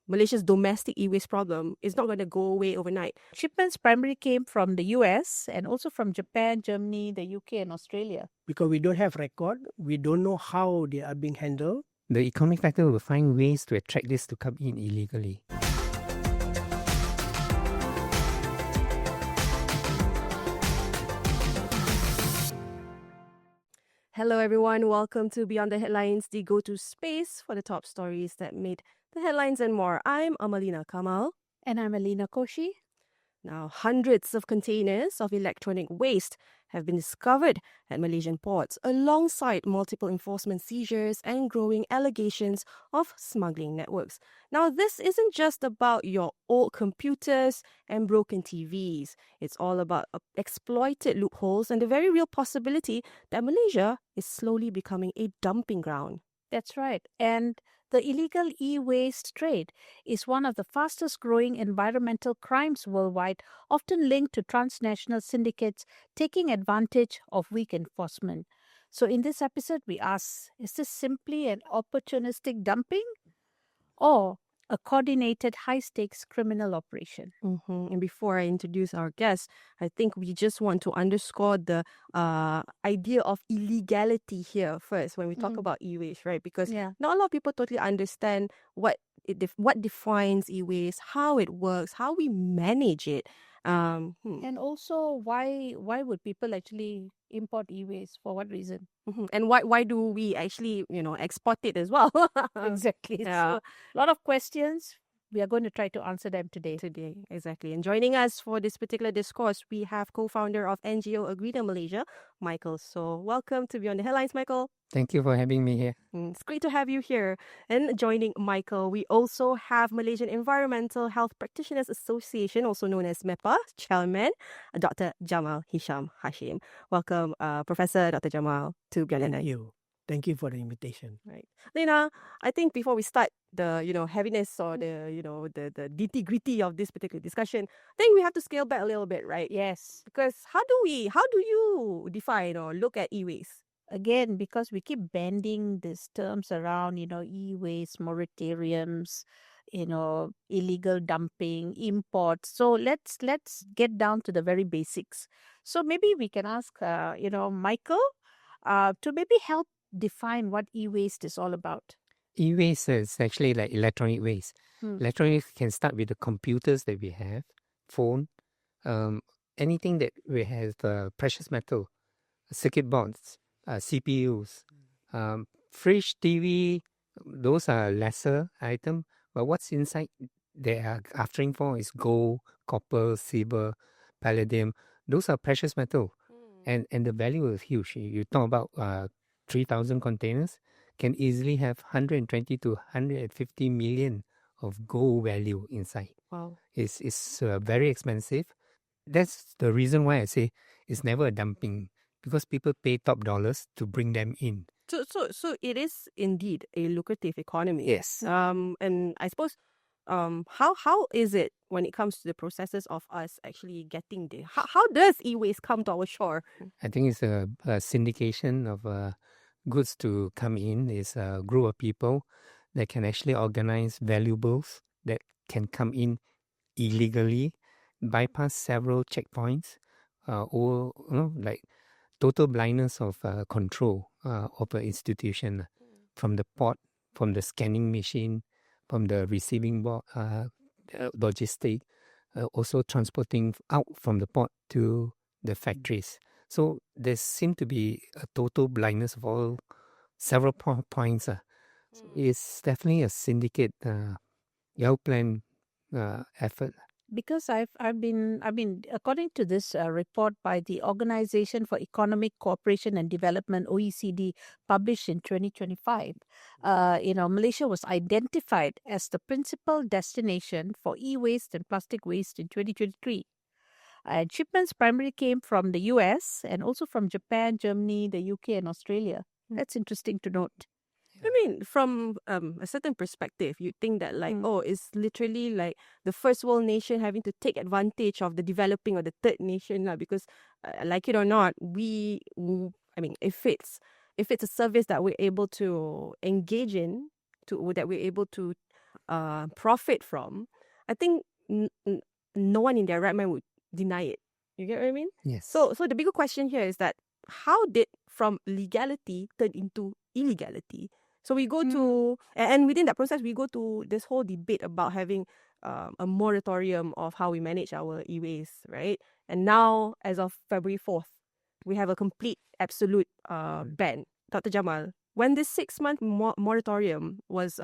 Malaysia's domestic e-waste problem is not going to go away overnight. Shipments primarily came from the US and also from Japan, Germany, the UK and Australia. Because we don't have record, we don't know how they are being handled. The economic factor will find ways to attract this to come in illegally. Hello everyone, welcome to Beyond the Headlines, the go-to space for the top stories that made the headlines and more. I'm Amalina Kamal. And I'm Alina Koshi. Now, hundreds of containers of electronic waste have been discovered at Malaysian ports, alongside multiple enforcement seizures and growing allegations of smuggling networks. Now, this isn't just about your old computers and broken TVs. It's all about exploited loopholes and the very real possibility that Malaysia is slowly becoming a dumping ground. That's right. And the illegal e-waste trade is one of the fastest growing environmental crimes worldwide, often linked to transnational syndicates taking advantage of weak enforcement. So in this episode, we ask, is this simply an opportunistic dumping or a coordinated high-stakes criminal operation? And before I introduce our guest, I think we just want to underscore the idea of illegality here first when we talk about e-waste, right? Because not a lot of people totally understand what defines e-waste, how it works, how we manage it. And also, why would people actually import e-waste? For what reason? And why do we actually, export it as well? Exactly. Yeah. So, a lot of questions. We are going to try to answer them today. Exactly. And joining us for this particular discourse, we have co-founder of NGO Agreed in Malaysia, Michael. So welcome to Beyond the Headlines, Michael. Thank you for having me here. It's great to have you here. And joining Michael, we also have Malaysian Environmental Health Practitioners Association, also known as MEHPA, Chairman, Dr. Jamal Hisham Hashim. Welcome, Professor Dr. Jamal, to Beyond the Headlines. Thank you for the invitation. Right. Lena, I think before we start the, heaviness or the nitty-gritty of this particular discussion, I think we have to scale back a little bit, right? Yes. Because how do you define or look at e-waste? Again, because we keep bending these terms around, e-waste, moratoriums, illegal dumping, imports. So let's get down to the very basics. So maybe we can ask, Michael, to maybe help define what e-waste is all about. E-waste is actually like electronic waste. Electronic can start with the computers that we have, phone, anything that we have precious metal, circuit boards, CPUs, fridge, TV, those are lesser item. But what's inside they are after for is gold, copper, silver, palladium. Those are precious metal. And the value is huge. You talk about 3,000 containers can easily have 120 to 150 million of gold value inside. Wow. It's very expensive. That's the reason why I say it's never a dumping, because people pay top dollars to bring them in. So it is indeed a lucrative economy. Yes. And I suppose how is it when it comes to the processes of us actually getting there? How does e-waste come to our shore? I think it's a syndication of goods to come in. It's a group of people that can actually organize valuables that can come in illegally, bypass several checkpoints, or like total blindness of control of an institution, from the port, from the scanning machine, from the receiving board, logistic, also transporting out from the port to the factories. So there seems to be a total blindness of all several points. It's definitely a syndicate, well-planned effort. Because I've been according to this report by the Organization for Economic Cooperation and Development, OECD, published in 2025, Malaysia was identified as the principal destination for e-waste and plastic waste in 2023. And shipments primarily came from the US and also from Japan, Germany, the UK and Australia. That's interesting to note. I mean, from a certain perspective, you think that it's literally like the first world nation having to take advantage of the developing or the third nation, because like it or not, if it's a service that we're able to engage in, that we're able to profit from, I think no one in their right mind would deny it. You get what I mean? Yes. So the bigger question here is that how did from legality turn into illegality? So we go to, and within that process, we go to this whole debate about having a moratorium of how we manage our e-waste, right? And now, as of February 4th, we have a complete, absolute ban. Dr. Jamal, when this 6-month moratorium was,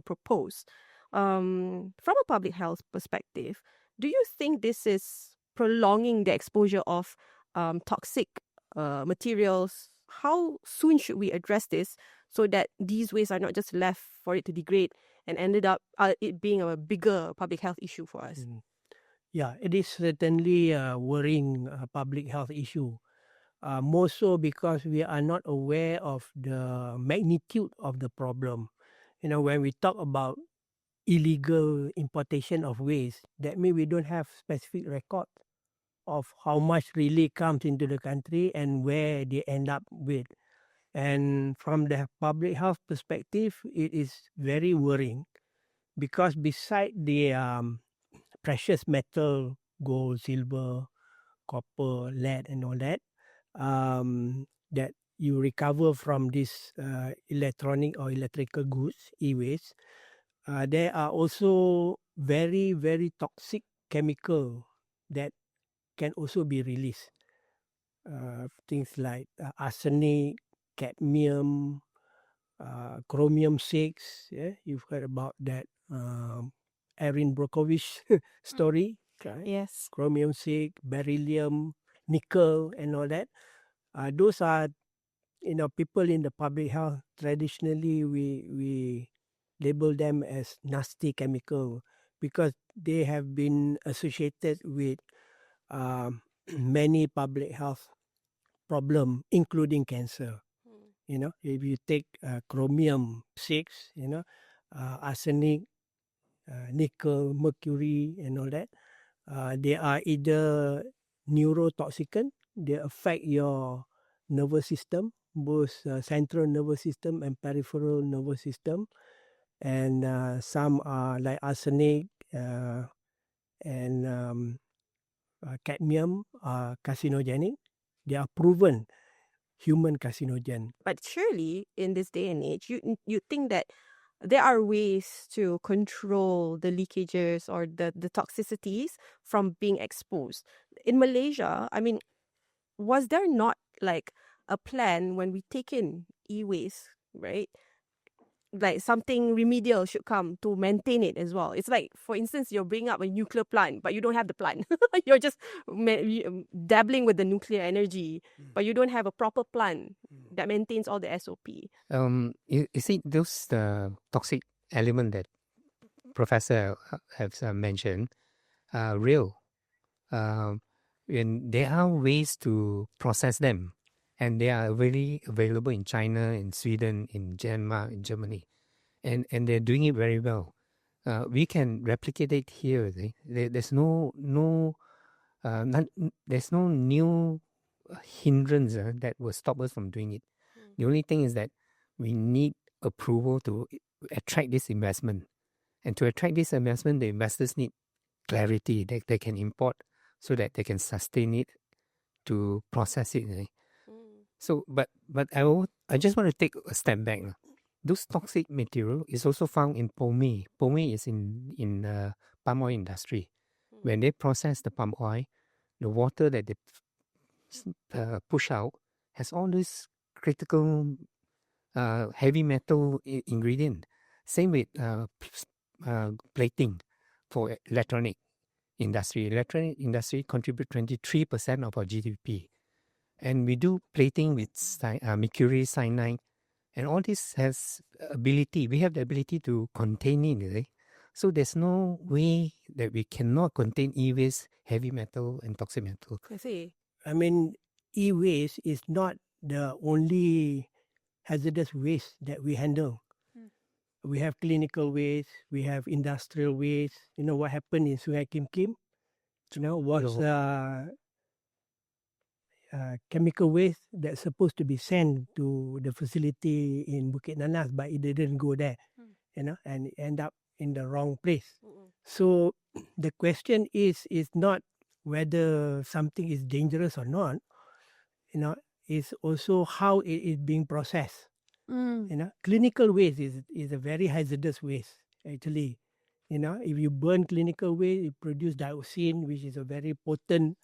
proposed, from a public health perspective, do you think this is prolonging the exposure of toxic materials? How soon should we address this so that these wastes are not just left for it to degrade and ended up it being a bigger public health issue for us? Yeah, it is certainly a worrying public health issue. More so because we are not aware of the magnitude of the problem. When we talk about illegal importation of waste, that means we don't have specific record of how much really comes into the country and where they end up with. And from the public health perspective, it is very worrying because beside the precious metal, gold, silver, copper, lead, and all that, that you recover from this electronic or electrical goods, e-waste, there are also very, very toxic chemical that can also be released. Things like arsenic, cadmium, chromium 6. Yeah, you've heard about that Erin Brockovich story. Okay? Yes. Chromium 6, beryllium, nickel, and all that. Those are, people in the public health. Traditionally, we label them as nasty chemical because they have been associated with many public health problem, including cancer. If you take chromium 6, arsenic, nickel, mercury, and all that, they are either neurotoxicant, they affect your nervous system, both central nervous system and peripheral nervous system. And some are like arsenic and cadmium are carcinogenic. They are proven human carcinogen. But surely, in this day and age, you think that there are ways to control the leakages or the toxicities from being exposed. In Malaysia, I mean, was there not like a plan when we take in e-waste, right? Like something remedial should come to maintain it as well. It's like, for instance, you're bringing up a nuclear plant, but you don't have the plant. You're just dabbling with the nuclear energy, but you don't have a proper plan that maintains all the SOP. You see, those toxic element that Professor has mentioned are real. And there are ways to process them, and they are really available in China, in Sweden, in Denmark, in Germany, and they're doing it very well. We can replicate it here. There's no new hindrance that will stop us from doing it. The only thing is that we need approval to attract this investment, and to attract this investment, the investors need clarity that they can import so that they can sustain it to process it. So, but I just want to take a step back. Those toxic material is also found in palm. Palm is in palm oil industry. When they process the palm oil, the water that they push out has all this critical heavy metal ingredient. Same with plating for electronic industry. Electronic industry contribute 23% of our GDP. And we do plating with mercury, cyanide, and all this has ability. We have the ability to contain it. Right? So there's no way that we cannot contain e-waste, heavy metal, and toxic metal. I see. I mean, e-waste is not the only hazardous waste that we handle. We have clinical waste, we have industrial waste. You know what happened in Sungai Kim Kim? Was chemical waste that's supposed to be sent to the facility in Bukit Nanas, but it didn't go there. And it ended up in the wrong place. So the question is not whether something is dangerous or not, is also how it is being processed. Clinical waste is a very hazardous waste, actually. If you burn clinical waste, it produces dioxin, which is a very potent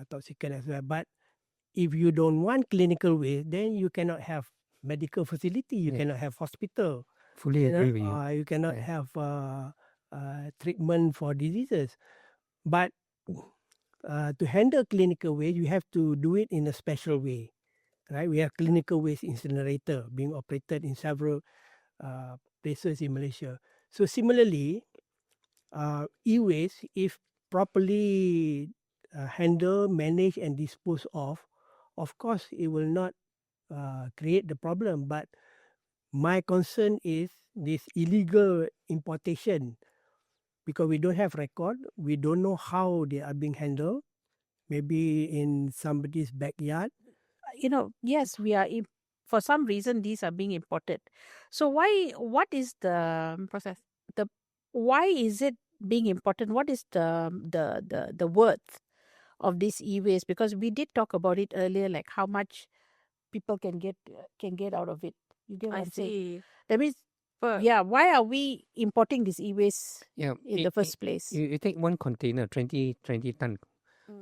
toxicant as well. But if you don't want clinical waste, then you cannot have medical facility, you cannot have hospital. Fully agree with you. You cannot have treatment for diseases. But to handle clinical waste, you have to do it in a special way. Right? We have clinical waste incinerator being operated in several places in Malaysia. So similarly, e-waste, if properly handled, managed, and disposed of course, it will not create the problem. But my concern is this illegal importation, because we don't have record, we don't know how they are being handled. Maybe in somebody's backyard. Yes, we are. For some reason, these are being imported. So what is the process? Why is it being imported? What is the worth of this e-waste? Because we did talk about it earlier, like how much people can get out of it. You get what I I'm saying? see. That means, But why are we importing this e-waste Yeah, in the first place? You take one container, 20 ton.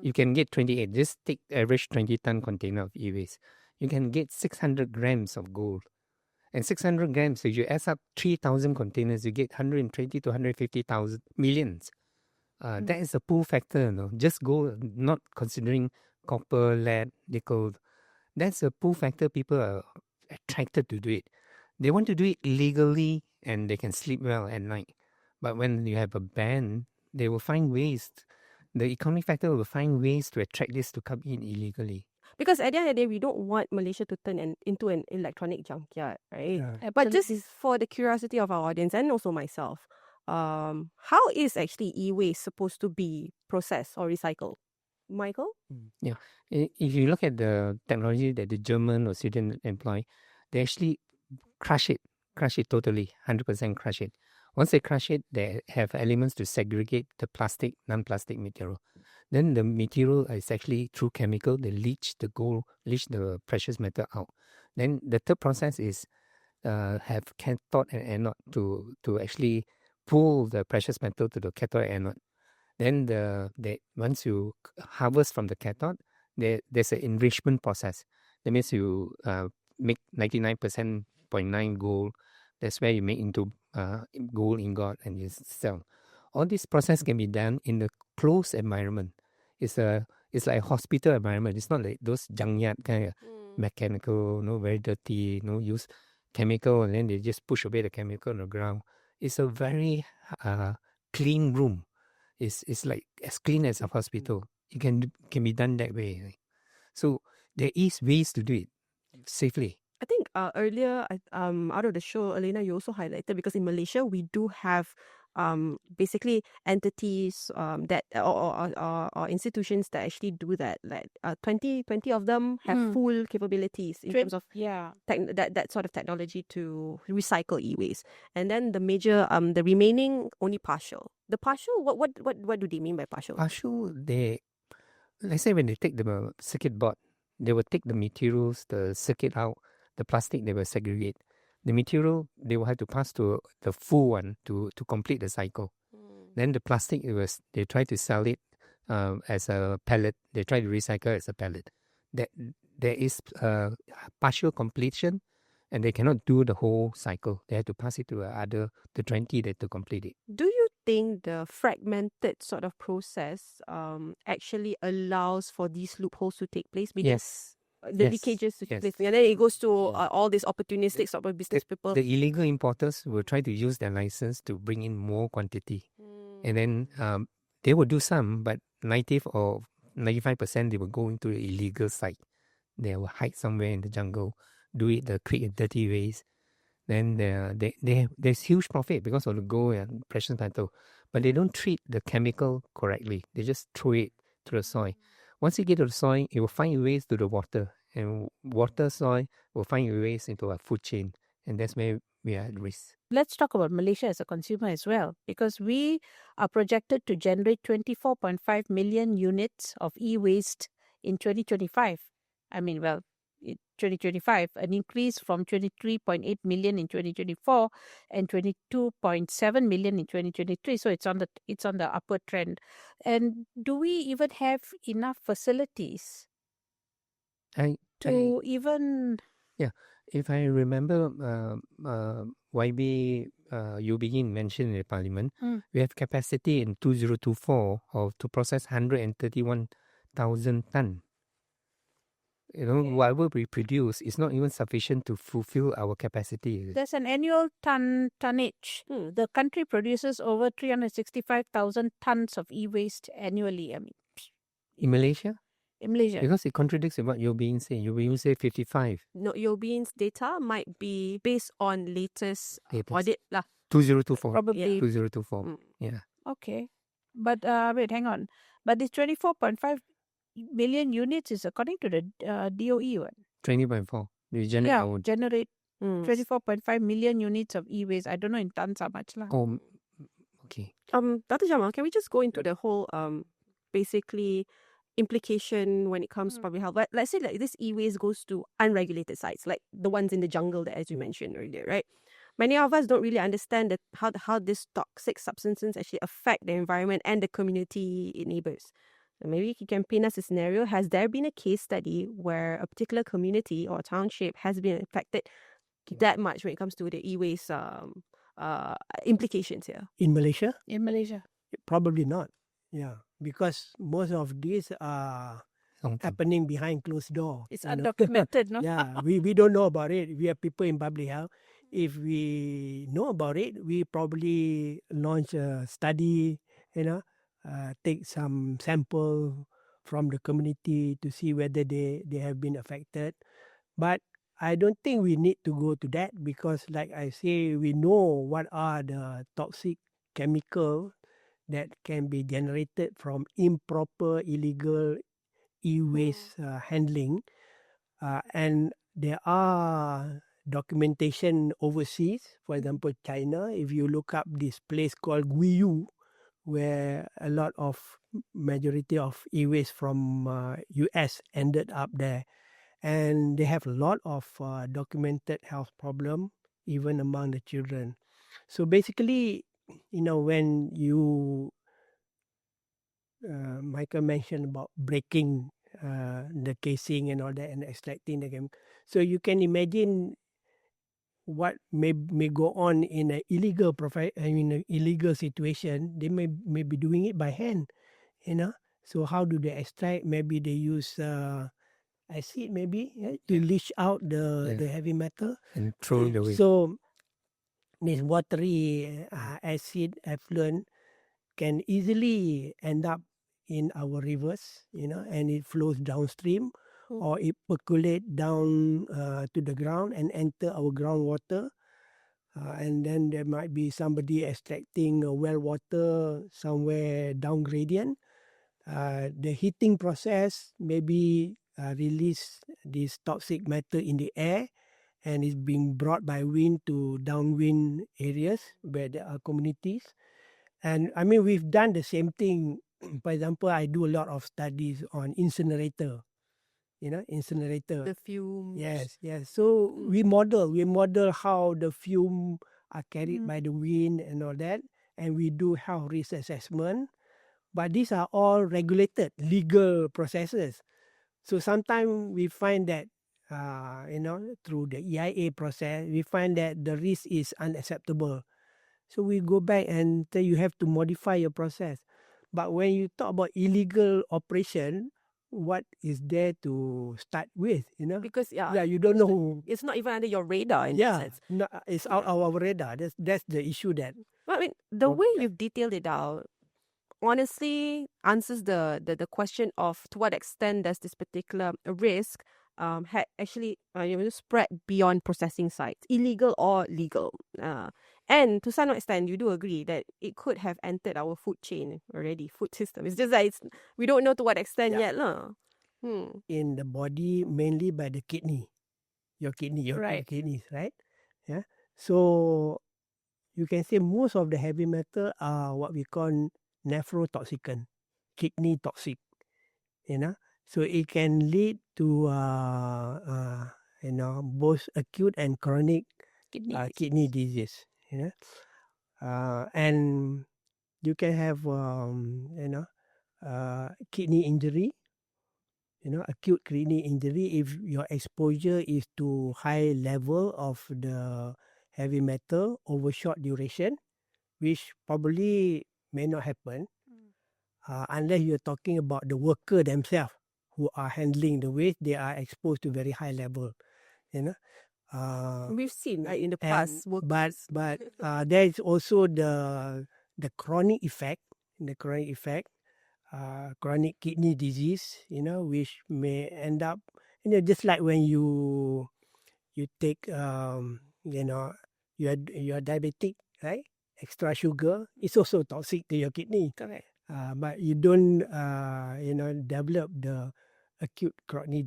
You can get 28. Just take average 20-ton container of e-waste. You can get 600 grams of gold. And 600 grams, if you add up 3,000 containers, you get 120 to 150,000 millions. That is a pull factor, just gold, not considering copper, lead, nickel. That's a pull factor. People are attracted to do it. They want to do it legally and they can sleep well at night. But when you have a ban, they will find ways. The economic factor will find ways to attract this to come in illegally. because at the end of the day, we don't want Malaysia to turn into an electronic junkyard, right? Yeah. But just Absolutely. for the curiosity of our audience and also myself, how is actually e-waste supposed to be processed or recycled? Michael? Yeah. If you look at the technology that the German or Sweden employ, they actually crush it totally, 100% crush it. Once they crush it, they have elements to segregate the plastic, non-plastic material. Then the material is actually through chemical, they leach the gold, leach the precious metal out. Then the third process is have cathode and anode to actually pull the precious metal to the cathode and anode. Then once you harvest from the cathode, there's an enrichment process. That means you make 99.9% gold. That's where you make into gold ingot and you sell. All this process can be done in a closed environment. It's like a hospital environment. It's not like those junkyard kind of mechanical, very dirty, use chemical, and then they just push away the chemical on the ground. It's a very clean room. It's like as clean as a hospital. It can be done that way. So there is ways to do it safely. I think earlier, out of the show, Elena, you also highlighted, because in Malaysia we do have basically entities that or institutions that actually do that. Like 20 of them have full capabilities in terms of that sort of technology to recycle e-waste, and then the major the remaining only partial. The partial, what do they mean by partial? Partial, let's say when they take the circuit board, they will take the materials, the circuit out, the plastic they will segregate. The material they will have to pass to the full one to complete the cycle. Then the plastic they try to sell it as a pellet. They try to recycle as a pellet. There is partial completion, and they cannot do the whole cycle. They have to pass it to the 20 to complete it. Do you think the fragmented sort of process actually allows for these loopholes to take place? Meaning Yes. the leakages to take place, and then it goes to all these opportunistic sort of business people. The illegal importers will try to use their license to bring in more quantity. And then they will do some, but 90 or 95% they will go into the illegal site. They will hide somewhere in the jungle, do it the quick and dirty ways. Then there's huge profit because of the gold and precious metal. But they don't treat the chemical correctly. They just throw it to the soil. Once you get to the soil, it will find ways to the water. And water, soil will find ways into a food chain. and that's where we are at risk. Let's talk about Malaysia as a consumer as well, because we are projected to generate 24.5 million units of e-waste in 2025. I mean, well, in 2025, an increase from 23.8 million in 2024 and 22.7 million in 2023. So it's on the upward trend. And do we even have enough facilities to even? Yeah, if I remember, YB Ubin mentioned in the parliament, we have capacity in 2024 to process 131,000 ton. Whatever we produce is not even sufficient to fulfill our capacity. There's an annual tonnage. The country produces over 365,000 tons of e-waste annually. I mean, in Malaysia? In Malaysia. Because it contradicts with what Ubin said. Ubin said 55. No, Yobin's data might be based on latest audit lah. 2024. Probably. 2024. Yeah. Okay. But wait, hang on. But this 24.5 million units is according to the DOE one. 20.4. We generate 24.5 million units of e-waste. I don't know in tons how much lah. Oh, okay. Dr. Jamal, can we just go into the whole basically implication when it comes to public health? Let's say like this e-waste goes to unregulated sites, like the ones in the jungle that as you mentioned earlier, right? Many of us don't really understand how these toxic substances actually affect the environment and the community it neighbors. So maybe you can paint us a scenario. Has there been a case study where a particular community or township has been affected that much when it comes to the e-waste implications here? In Malaysia? In Malaysia. Probably not. Yeah, because most of these are happening behind closed door. It's undocumented, no? Yeah, we don't know about it. We are people in public health. If we know about it, we probably launch a study, take some sample from the community to see whether they have been affected. But I don't think we need to go to that because, like I say, we know what are the toxic chemicals that can be generated from improper, illegal e-waste handling. And there are documentation overseas. For example, China, if you look up this place called Guiyu, where a lot of majority of e-waste from US ended up there. And they have a lot of documented health problem, even among the children. So basically, when you, Michael mentioned about breaking the casing and all that and extracting the chemical. So you can imagine what may go on in an illegal illegal situation. They may be doing it by hand, So how do they extract? Maybe they use acid, maybe to leach out the heavy metal and throw it away. So this watery acid effluent can easily end up in our rivers, and it flows downstream. Or it percolate down to the ground and enter our groundwater. And then there might be somebody extracting well water somewhere down gradient. The heating process maybe release this toxic matter in the air and is being brought by wind to downwind areas where there are communities. And I mean, we've done the same thing. For example, I do a lot of studies on incinerator. Incinerator. The fumes. Yes. So we model how the fume are carried by the wind and all that. And we do health risk assessment. But these are all regulated, legal processes. So sometimes we find that, through the EIA process, we find that the risk is unacceptable. So we go back and say you have to modify your process. But when you talk about illegal operation, what is there to start with, Because you don't know. It's not even under your radar in that sense. No, it's out of our radar. That's the issue that. Well, I mean, the way you've detailed it out honestly answers the question of to what extent does this particular risk actually spread beyond processing sites, illegal or legal. And to some extent, you do agree that it could have entered our food chain already, food system. It's just that we don't know to what extent yet. In the body, mainly by the kidney. Your kidneys, right? Yeah. So you can say most of the heavy metal are what we call nephrotoxicant, kidney toxic. So it can lead to both acute and chronic kidney disease. And you can have kidney injury. Acute kidney injury if your exposure is to high level of the heavy metal over short duration, which probably may not happen unless you're talking about the worker themselves who are handling the waste. They are exposed to very high level. We've seen in the past. But there is also the chronic effect. Chronic kidney disease, which may end up, just like when you take, you're diabetic, right? Extra sugar, it's also toxic to your kidney. Correct. But you don't, develop the acute chronic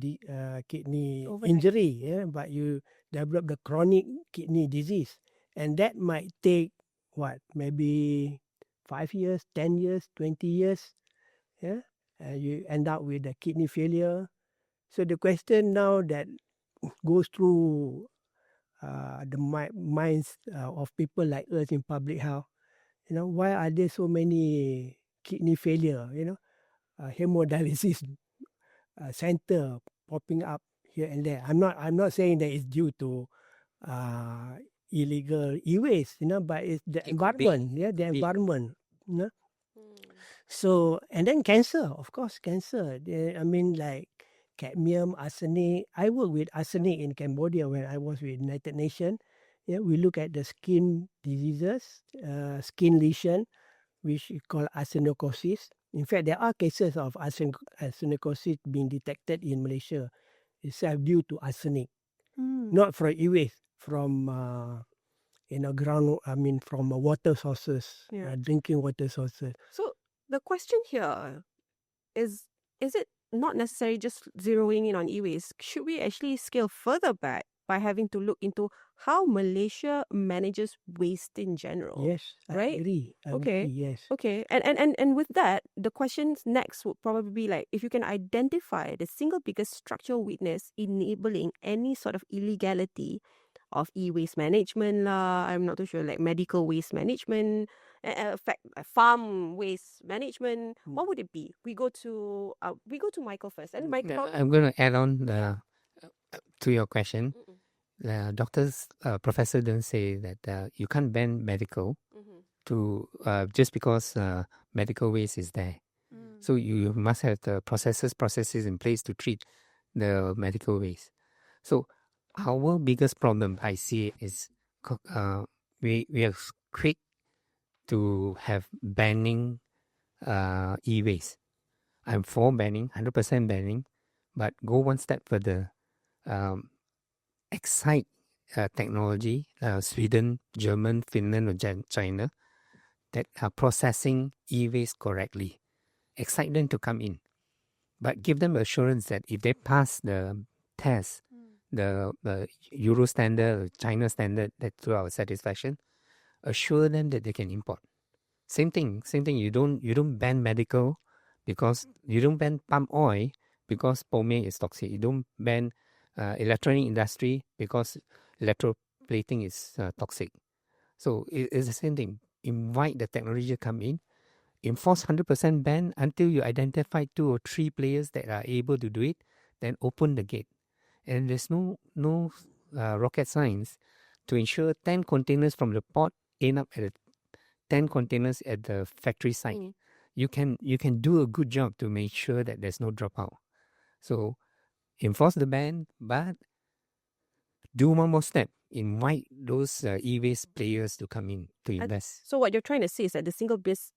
kidney injury, but you develop the chronic kidney disease. And that might take, maybe 5 years, 10 years, 20 years. Yeah, you end up with a kidney failure. So the question now that goes through the minds of people like us in public health, why are there so many kidney failure? Hemodialysis center popping up here and there. I'm not saying that it's due to illegal e-waste, but it's the environment. The environment. So, and then cancer, of course, cancer. Like cadmium, arsenic. I work with arsenic in Cambodia when I was with United Nations. Yeah, we look at the skin diseases, skin lesion, which is called arsenicosis. In fact, there are cases of arsenicosis being detected in Malaysia itself due to arsenic, not from e-waste, from from water sources, drinking water sources. So the question here is it not necessarily just zeroing in on e-waste? Should we actually scale further back by having to look into how Malaysia manages waste in general? Yes, right? I agree. Okay. Yes. Okay. And with that, the questions next would probably be like, if you can identify the single biggest structural weakness enabling any sort of illegality of e-waste management lah, I'm not too sure, like medical waste management, farm waste management, what would it be? We go to Michael first. And Michael, I'm going to add on to your question. Doctors, professor don't say that you can't ban medical to just because medical waste is there. So you must have the processes in place to treat the medical waste. So our biggest problem I see is we are quick to have banning e-waste. I'm for banning, 100% banning, but go one step further. Excite technology, Sweden, German, Finland, or China, that are processing e-waste correctly. Excite them to come in, but give them assurance that if they pass the test, the Euro standard, China standard, that to our satisfaction, assure them that they can import. Same thing. You don't ban medical because you don't ban palm oil because pomade is toxic. You don't ban electronic industry because electroplating is toxic. So it's the same thing. Invite the technology to come in. Enforce 100% ban until you identify 2 or 3 players that are able to do it. Then open the gate. And there's no rocket science to ensure 10 containers from the port end up at 10 containers at the factory site. You can do a good job to make sure that there's no dropout. So enforce the ban, but do one more step. Invite those e-waste players to come in to invest. So what you're trying to say is that the single biggest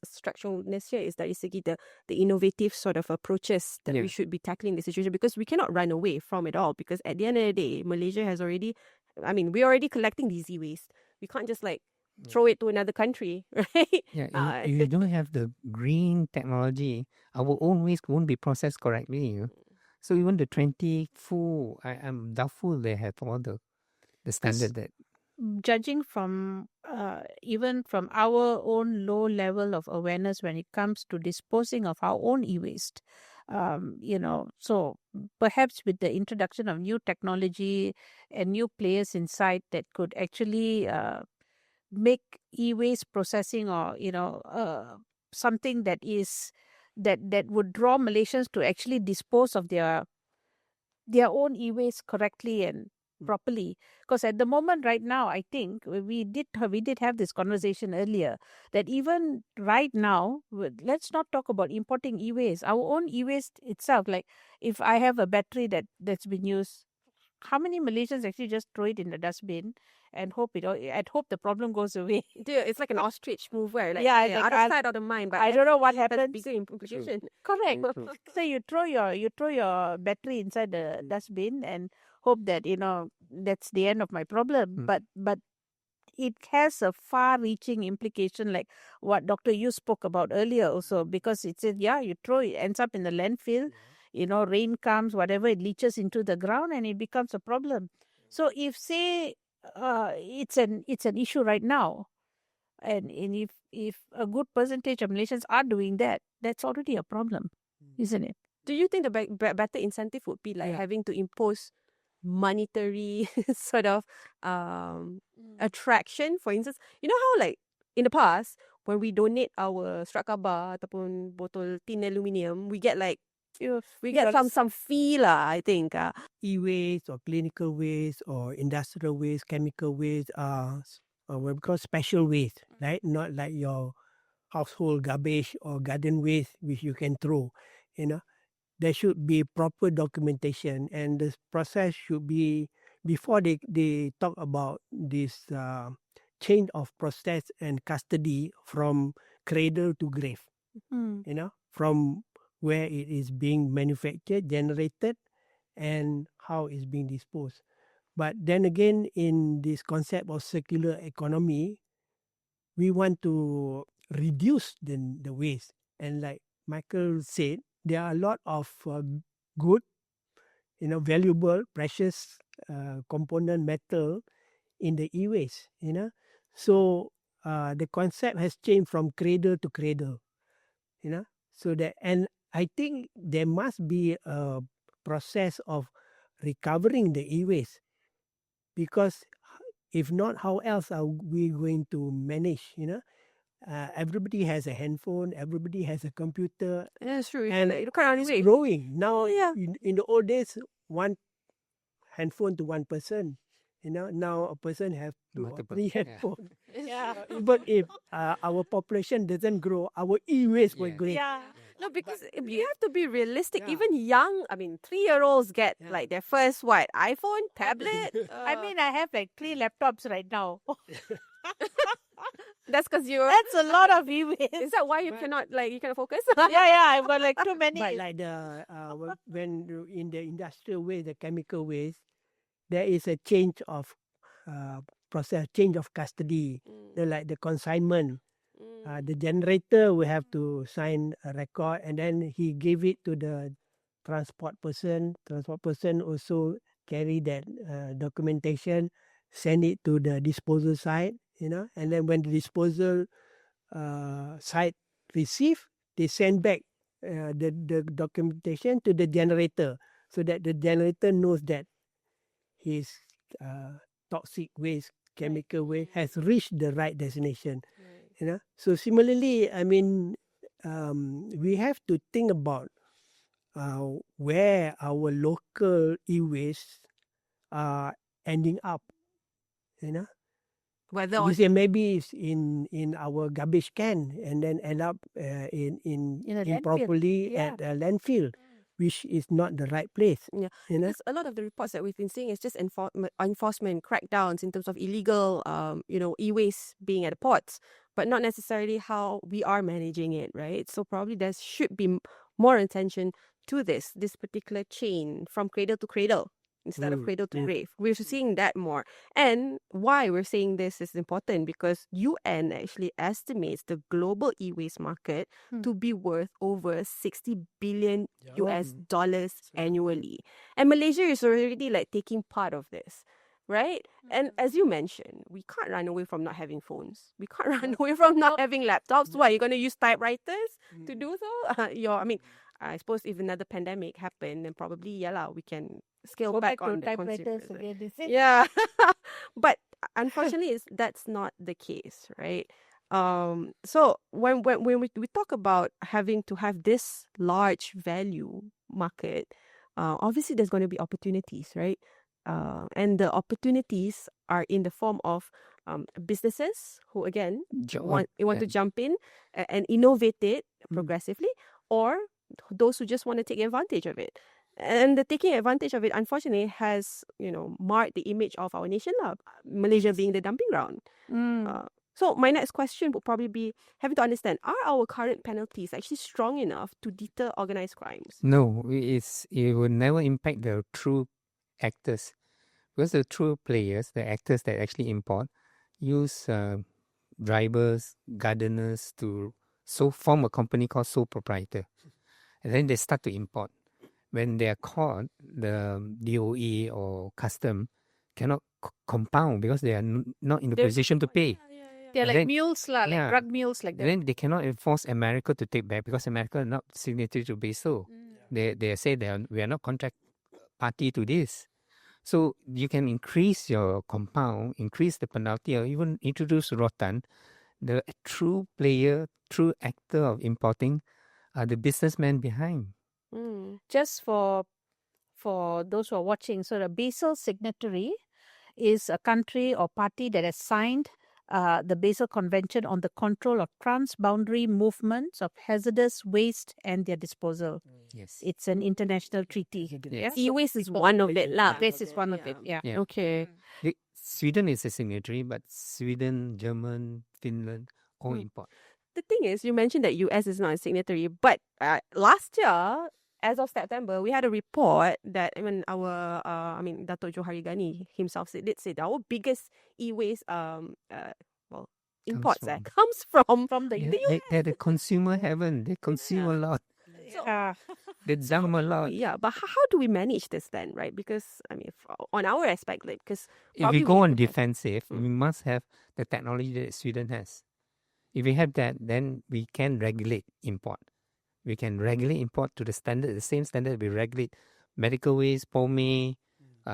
structural weakness here is basically the innovative sort of approaches that we should be tackling the situation, because we cannot run away from it all, because at the end of the day, Malaysia has already, we're already collecting these e-waste. We can't just throw it to another country, right? Yeah, if you don't have the green technology, our own waste won't be processed correctly. So even the 20 full, I'm doubtful they have all the the standard that Judging from even from our own low level of awareness when it comes to disposing of our own e-waste, so perhaps with the introduction of new technology and new players inside that could actually make e-waste processing or something that is that would draw Malaysians to actually dispose of their own e-waste correctly and properly. Because at the moment right now, I think we did have this conversation earlier that even right now, let's not talk about importing e-waste. Our own e-waste itself, like if I have a battery that's been used, how many Malaysians actually just throw it in the dustbin and hope the problem goes away? Dude, it's like an ostrich move where like, Yeah, yeah, like out of sight, out of mind. But I don't know what has happens. bigger implication. Correct. So you throw your battery inside the dustbin and hope that that's the end of my problem. But it has a far-reaching implication, like what Dr. Yu spoke about earlier also, because it said, you throw it, ends up in the landfill, rain comes, whatever, it leaches into the ground and it becomes a problem. So if say it's an issue right now, and if a good percentage of Malaysians are doing that, that's already a problem, isn't it? Do you think the better incentive would be like having to impose monetary sort of attraction? For instance, you know how like in the past when we donate our surat khabar ataupun botol tin aluminium, we get like some fee lah, I think. E-waste or clinical waste or industrial waste, chemical waste are what we call special waste, right? Not like your household garbage or garden waste which you can throw. There should be proper documentation, and the process should be before they talk about this chain of process and custody from cradle to grave. From where it is being manufactured, generated, and how it's being disposed. But then again, in this concept of circular economy, we want to reduce the waste. And like Michael said, there are a lot of good, valuable, precious component metal in the e-waste. So the concept has changed from cradle to cradle. So that, and I think there must be a process of recovering the e-waste, because if not, how else are we going to manage? Everybody has a handphone, everybody has a computer. Yeah, that's true. And Like, look around this way. it's growing. Now, Yeah. in the old days, one handphone to one person. Now a person have two or Multiple, three yeah. handphones. Yeah. But if our population doesn't grow, our e-waste will grow. Yeah. No, because you have to be realistic. Yeah. Even young, 3-year-olds get like their first iPhone, tablet. I mean, I have like 3 laptops right now. That's because you're. That's a lot of e-waste. Is that why you cannot focus? Yeah, I've got like too many. But like the when in the industrial waste, the chemical waste, there is a change of process, change of custody. Like the consignment, the generator will have to sign a record, and then he gave it to the transport person. Transport person also carry that documentation, send it to the disposal site. And then when the disposal site receive, they send back the documentation to the generator, so that the generator knows that his toxic waste, chemical waste has reached the right destination. So similarly, we have to think about where our local e-waste are ending up. Whether You say maybe it's in our garbage can, and then end up in a landfill. improperly Yeah. at a landfill, which is not the right place. Yeah, You know? because a lot of the reports that we've been seeing is just enforcement crackdowns in terms of illegal, e-waste being at the ports, but not necessarily how we are managing it, right? So probably there should be more attention to this particular chain from cradle to cradle instead of cradle to grave. We're seeing that more. And why we're saying this is important because UN actually estimates the global e-waste market to be worth over 60 billion US dollars annually. And Malaysia is already taking part of this, right? And as you mentioned, we can't run away from not having phones. We can't run away from not having laptops. Why? You're going to use typewriters to do so? I suppose if another pandemic happened, then probably, we can scale Go back back to on the typewriters consumer. again, is it? Yeah. But unfortunately, that's not the case, right? So when we talk about having to have this large value market, obviously there's going to be opportunities, right? And the opportunities are in the form of businesses who again want to jump in and innovate it progressively, or those who just want to take advantage of it. And the taking advantage of it, unfortunately, has marred the image of our nation, Malaysia being the dumping ground. So my next question would probably be having to understand, are our current penalties actually strong enough to deter organized crimes? No, it will never impact the true actors, because the true players, the actors that actually import, use drivers, gardeners to form a company called sole proprietor, and then they start to import. When they are caught, the DOE or custom cannot compound because they are not in the position to pay. They're And like then- mules, like drug mules, like that. Then they cannot enforce America to take back because America are not signatory to BASIL. They say we are not contract party to this. So you can increase your compound, increase the penalty, or even introduce rotan. The true player, true actor of importing are the businessmen behind. Just for those who are watching, so the BASIL signatory is a country or party that has signed the BASIL Convention on the Control of Transboundary Movements of Hazardous Waste and their Disposal. Yes. It's an international treaty. Yes. E-waste is one of it, lah. This is one of it. Yeah. Yeah. Okay. Sweden is a signatory, but Sweden, German, Finland all import. The thing is, you mentioned that US is not a signatory, but last year, as of September, we had a report that Dato' Johari Ghani himself did say that our biggest e-waste imports comes from the US. Ah. They're the consumer heaven. They consume a lot. They dump a lot. Yeah, but how do we manage this then, right? Because on our aspect, because if we go on defensive, we must have the technology that Sweden has. If we have that, then we can regulate import. We can regulate import to the same standard we regulate medical waste, POME,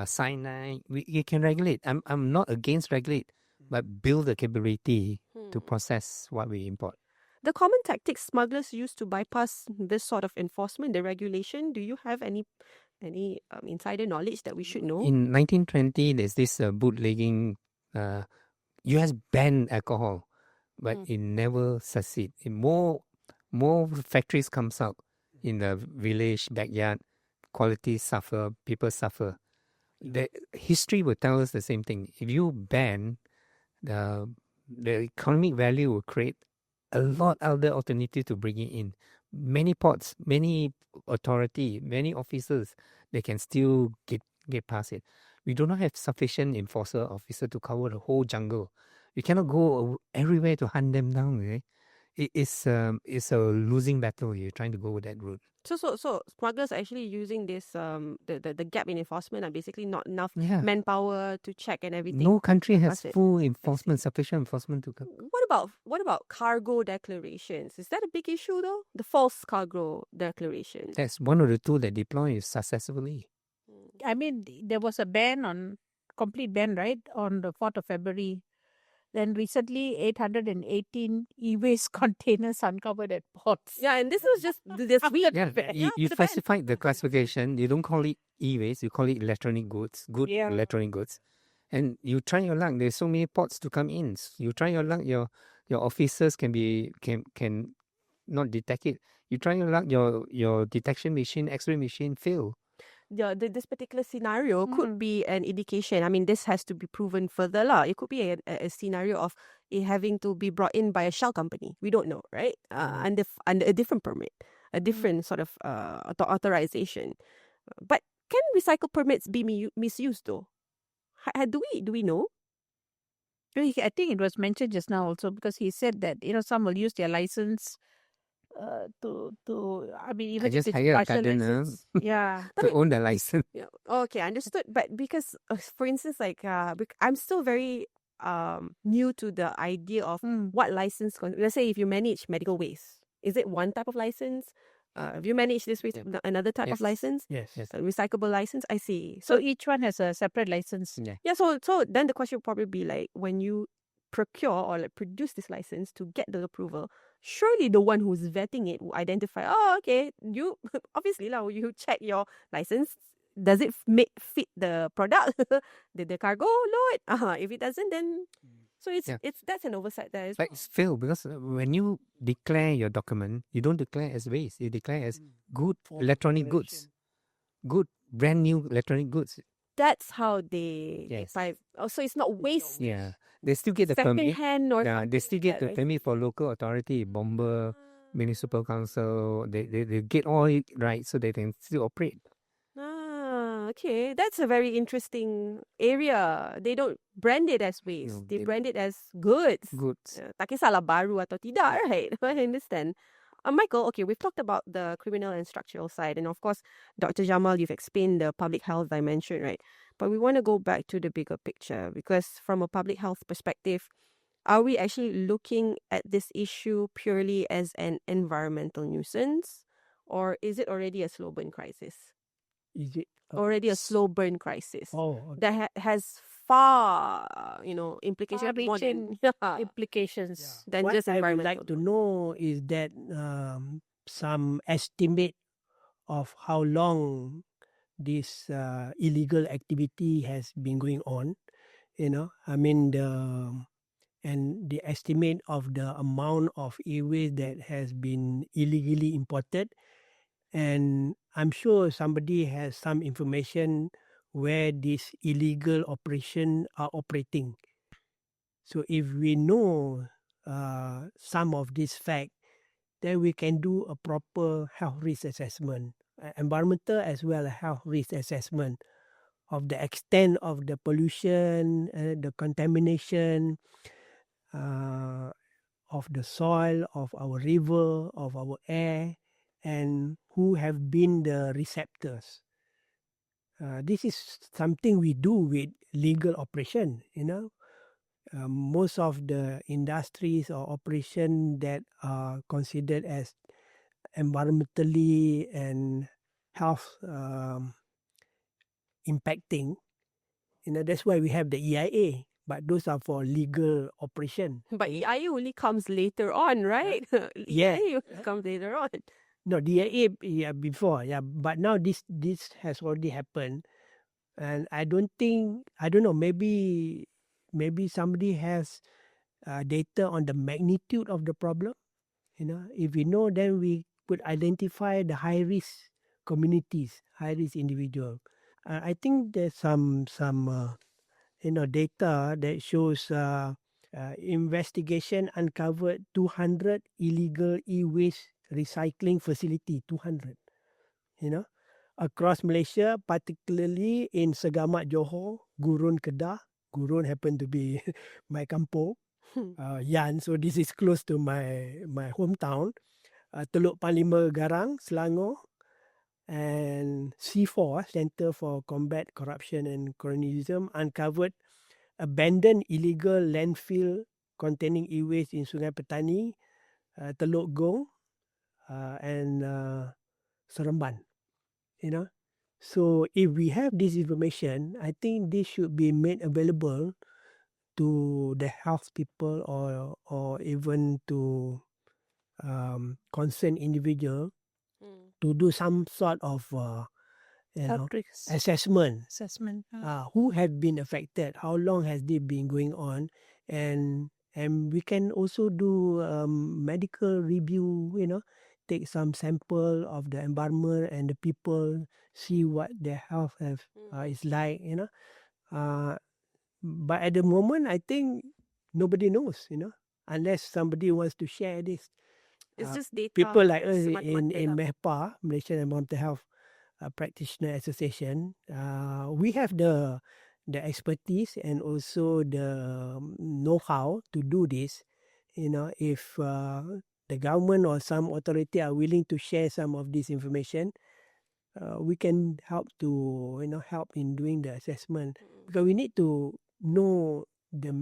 cyanide. We can regulate. I'm not against regulate, but build the capability to process what we import. The common tactics smugglers use to bypass this sort of enforcement, the regulation, do you have any insider knowledge that we should know? In 1920, there's this bootlegging. US banned alcohol, but it never succeed. More factories comes out in the village backyard. Quality suffer, people suffer. The history will tell us the same thing. If you ban, the economic value will create a lot other alternative to bring it in. Many ports, many authority, many officers, they can still get past it. We do not have sufficient enforcer officer to cover the whole jungle. We cannot go everywhere to hunt them down. Right? It's a losing battle. You're trying to go with that route. So smugglers are actually using this the gap in enforcement and basically not enough manpower to check and everything. No country has full enforcement, sufficient enforcement to cover. What about cargo declarations? Is that a big issue though? The false cargo declarations. That's one of the tools that deploy successfully. I mean, there was a complete ban, right, on the 4th of February. Then recently, 818 e-waste containers uncovered at ports. Yeah, and this was just this week. You specified the classification. You don't call it e-waste. You call it electronic goods. Electronic goods. And you try your luck. There's so many ports to come in. You try your luck. Your officers can not detect it. You try your luck. Your detection machine, X-ray machine fail. This particular scenario could be an indication. I mean, this has to be proven further lah. It could be a scenario of it having to be brought in by a shell company. We don't know, right? Under a different permit, a different sort of authorization. But can recycle permits be misused though? Do we know? I think it was mentioned just now also because he said that some will use their license I mean, I even if just it's hire a partial gardener license, yeah. to own the license. Yeah. Okay, understood. But because, for instance, like I'm still very new to the idea of Mm. what license. Let's say if you manage medical waste, is it one type of license? If you manage this waste, Yeah. another type of Yes. license, Yes. Yes. a recyclable license. I see. So each one has a separate license. Yeah. Yeah, so then the question would probably be like, when you procure or like produce this license to get the approval, surely the one who's vetting it will identify, oh, okay, you obviously lah, you check your license, does it fit the product? Did the cargo load? If it doesn't, then so Yeah. it's that's an oversight there as But well. it's fail because when you declare your document, you don't declare as waste. You declare as good For electronic goods, good brand new electronic goods. That's how they Yes. so it's not waste Yeah, they still get the second permit. hand or Yeah, they something still like get that, the right? permit for local authority, Bomber, municipal council. They get all it right so they can still operate. Okay. That's a very interesting area. They don't brand it as waste. No, They they- brand it as goods. Goods. Tak kisahlah baru atau tidak, right? I understand. Michael, okay, we've talked about the criminal and structural side. And of course, Dr. Jamal, you've explained the public health dimension, right? But we want to go back to the bigger picture because from a public health perspective, are we actually looking at this issue purely as an environmental nuisance? Or is it already a slow burn crisis? Is it Already a slow burn crisis Oh, okay. that has far, implications more Far-reaching than, implications. than What just I would environmental. like to know is that some estimate of how long this illegal activity has been going on. I mean the estimate of the amount of e-waste that has been illegally imported, and I'm sure somebody has some information where these illegal operation are operating. So if we know some of this fact, then we can do a proper health risk assessment, environmental as well as health risk assessment of the extent of the pollution, the contamination of the soil, of our river, of our air, and who have been the receptors. This is something we do with legal operation, most of the industries or operation that are considered as environmentally and health impacting, that's why we have the EIA, but those are for legal operation. But EIA only comes later on, right? Yeah. EIA only comes later on. No, the EIA before, but now this has already happened, and I don't know, maybe somebody has data on the magnitude of the problem. If we know, then we could identify the high risk communities, high risk individual. I think there's some data that shows investigation uncovered 200 illegal e-waste recycling facility, 200, across Malaysia, particularly in Segamat, Johor, Gurun, Kedah. Gurun happened to be my kampung, Yan. So this is close to my hometown. Teluk Panlima Garang, Selangor, and C4, Center for Combat Corruption and Colonialism, uncovered abandoned illegal landfill containing e-waste in Sungai Petani, Teluk Gong, and Seremban. So if we have this information, I think this should be made available to the health people or even to concerned individual to do some sort of Health risk assessment. assessment. Who have been affected? How long has this been going on? And we can also do medical review. Take some sample of the environment and the people, see what their health is like. But at the moment, I think nobody knows. Unless somebody wants to share this. It's just data. People like us semata-mata in lah. MEHPA, Malaysian Environmental Health Practitioner Association, we have the expertise and also the know-how to do this. If the government or some authority are willing to share some of this information, we can help to help in doing the assessment, because we need to know the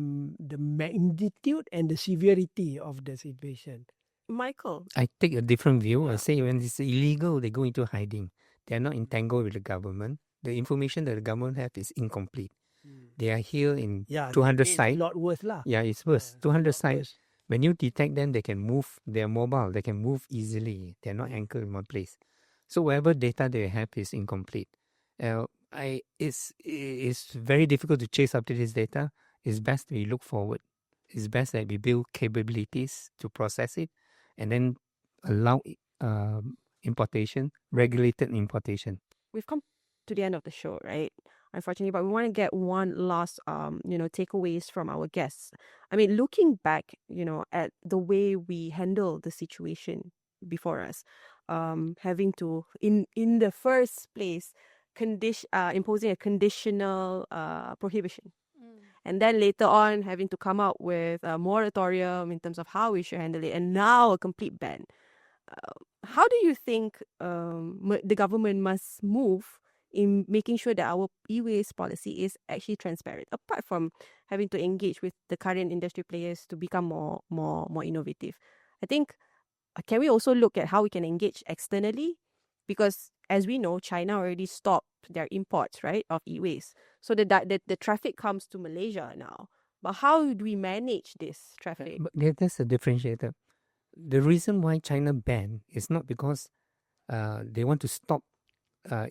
magnitude and the severity of the situation. Michael. I take a different view. I say when it's illegal, they go into hiding. They are not entangled with the government. The information that the government have is incomplete. They are here in 200 sites. It's a lot worse lah. Yeah, it's worse. 200 sites. When you detect them, they can move. They are mobile. They can move easily. They're not anchored in one place. So whatever data they have is incomplete. It's very difficult to chase after this data. It's best we look forward. It's best that we build capabilities to process it, and then allow importation, regulated importation. We've come to the end of the show, right? Unfortunately, but we want to get one last, takeaways from our guests. I mean, looking back, at the way we handle the situation before us, having to, in the first place, imposing a conditional prohibition. And then later on, having to come out with a moratorium in terms of how we should handle it, and now a complete ban. How do you think the government must move in making sure that our e-waste policy is actually transparent, apart from having to engage with the current industry players to become more innovative? I think, can we also look at how we can engage externally? Because as we know, China already stopped their imports, right, of e-waste. So the traffic comes to Malaysia now. But how do we manage this traffic? But that's a differentiator. The reason why China banned is not because they want to stop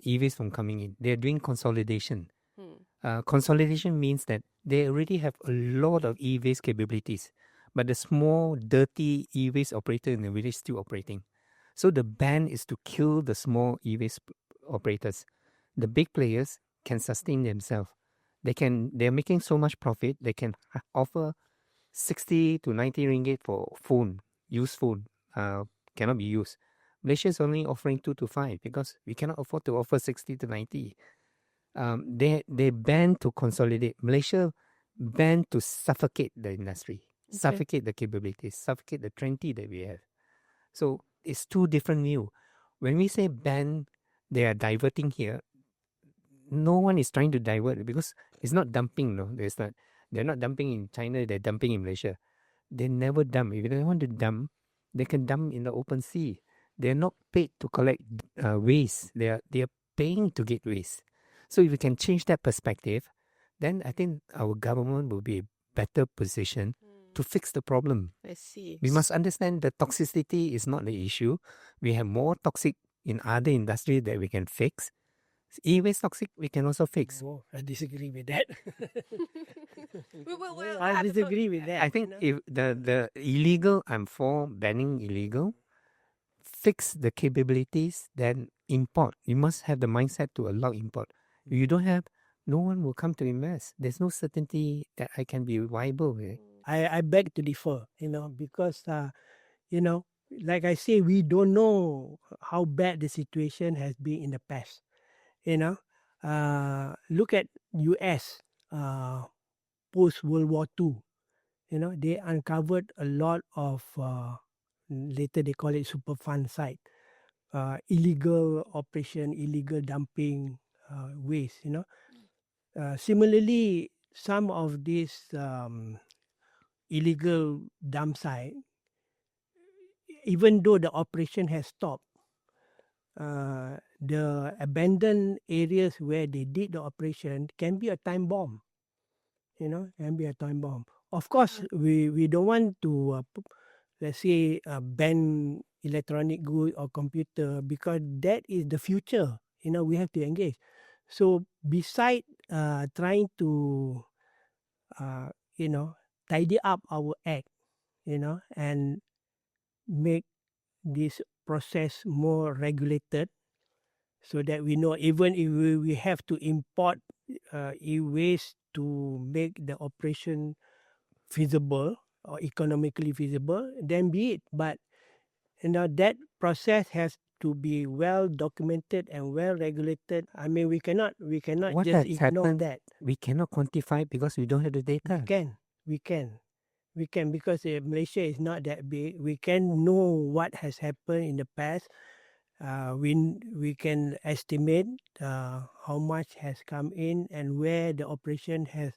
e-waste from coming in. They're doing consolidation. Consolidation means that they already have a lot of e-waste capabilities, but the small, dirty e-waste operator in the village still operating. So the ban is to kill the small e-waste operators. The big players can sustain themselves. They're making so much profit, they can offer 60 to 90 ringgit for phone, used phone, cannot be used. Malaysia is only offering 2 to 5 because we cannot afford to offer 60 to 90. They ban to consolidate. Malaysia banned to suffocate the industry, suffocate the capabilities, suffocate the trendy that we have. So it's two different views. When we say ban, they are diverting here. No one is trying to divert because it's not dumping. No, they're not dumping in China. They're dumping in Malaysia. They never dump. If they want to dump, they can dump in the open sea. They're not paid to collect waste. They are paying to get waste. So if we can change that perspective, then I think our government will be in a better position to fix the problem. I see. We must understand that toxicity is not the issue. We have more toxic in other industries that we can fix. E-waste toxic, we can also fix. Oh, I disagree with that. Well, I disagree with that. I think if the illegal, I'm for banning illegal. Fix the capabilities, then import. You must have the mindset to allow import. If you don't have, no one will come to invest. There's no certainty that I can be viable. I beg to differ, because, like I say, we don't know how bad the situation has been in the past. Look at US post World War II. They uncovered a lot of, later they call it Superfund site, illegal operation, illegal dumping waste. Similarly, some of these illegal dump site, even though the operation has stopped, the abandoned areas where they did the operation can be a time bomb. Can be a time bomb. Of course, we don't want to, let's say, ban electronic good or computer, because that is the future. We have to engage. So beside trying to, tidy up our act, and make this process more regulated, so that we know even if we have to import e-waste to make the operation feasible or economically feasible, then be it. But that process has to be well documented and well regulated. I mean, we cannot What just has ignore happened? that. We cannot quantify because we don't have the data. We can. We can, because Malaysia is not that big. We can know what has happened in the past. We can estimate how much has come in and where the operation has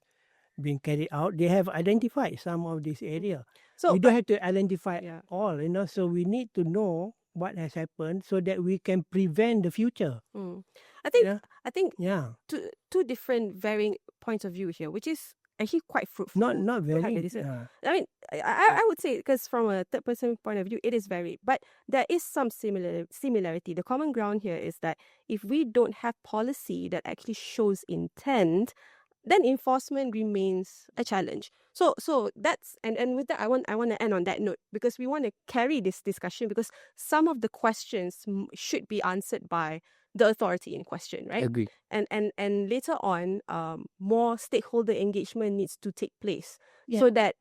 been carried out. They have identified some of this area. So, We don't have to identify yeah. all, so we need to know what has happened so that we can prevent the future. I think Yeah. I think Yeah. two different varying points of view here, which is actually quite fruitful. Not to have very. this. I mean, I would say, because from a third person point of view, it is varied, but there is some similarity. The common ground here is that if we don't have policy that actually shows intent, then enforcement remains a challenge. So that's and with that, I want to end on that note, because we want to carry this discussion, because some of the questions should be answered by the authority in question, right? Agree. And later on, more stakeholder engagement needs to take place, Yeah. so that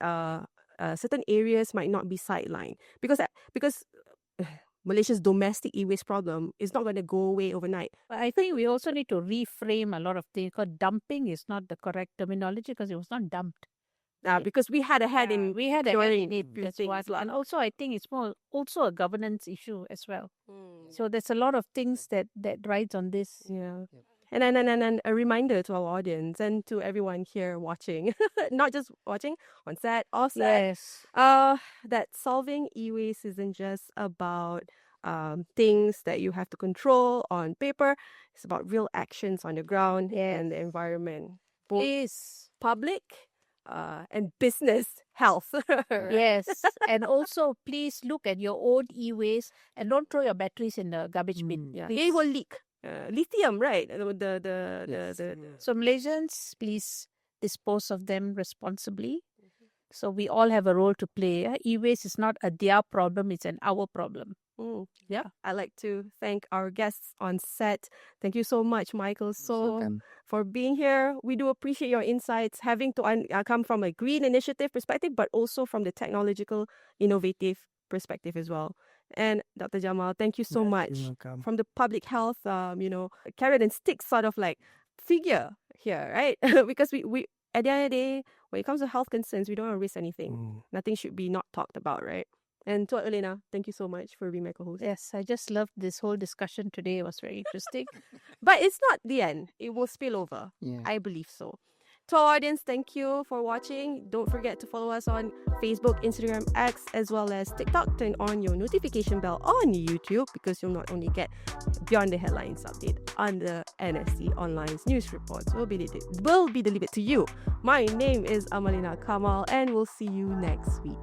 certain areas might not be sidelined, because Malaysia's domestic e-waste problem is not going to go away overnight. But I think we also need to reframe a lot of things, because dumping is not the correct terminology, because it was not dumped. Because we had a hand in we had a hand curing in it. few That's things what. lah. And also, I think it's more also a governance issue as well. So there's a lot of things that rides on this. Yeah. And a reminder to our audience and to everyone here watching, not just watching, on set, off set, Yes. that solving e-waste isn't just about things that you have to control on paper. It's about real actions on the ground and the environment, both Is public and business health. Right? yes. And also, please look at your own e-waste and don't throw your batteries in the garbage bin. Yeah, Please. it will leak. Lithium, right? Yes. So Malaysians, please dispose of them responsibly. So we all have a role to play. E-waste is not a their problem; it's an our problem. Yeah, I'd like to thank our guests on set. Thank you so much, Michael, for being here. We do appreciate your insights, having to come from a green initiative perspective, but also from the technological, innovative perspective as well. And Dr. Jamal, thank you so much. You're welcome. From the public health, carrot and stick sort of like figure here, right? Because we at the end of the day, when it comes to health concerns, we don't want to risk anything. Nothing should be not talked about, right? And to Elena, thank you so much for being my co-host. Yes, I just loved this whole discussion today. It was very interesting. But it's not the end. It will spill over. Yeah. I believe so. To our audience, thank you for watching. Don't forget to follow us on Facebook, Instagram, X, as well as TikTok. Turn on your notification bell on YouTube, because you'll not only get Beyond the Headlines update on the NSC Online's news reports. We'll be delivered to you. My name is Amalina Kamal, and we'll see you next week.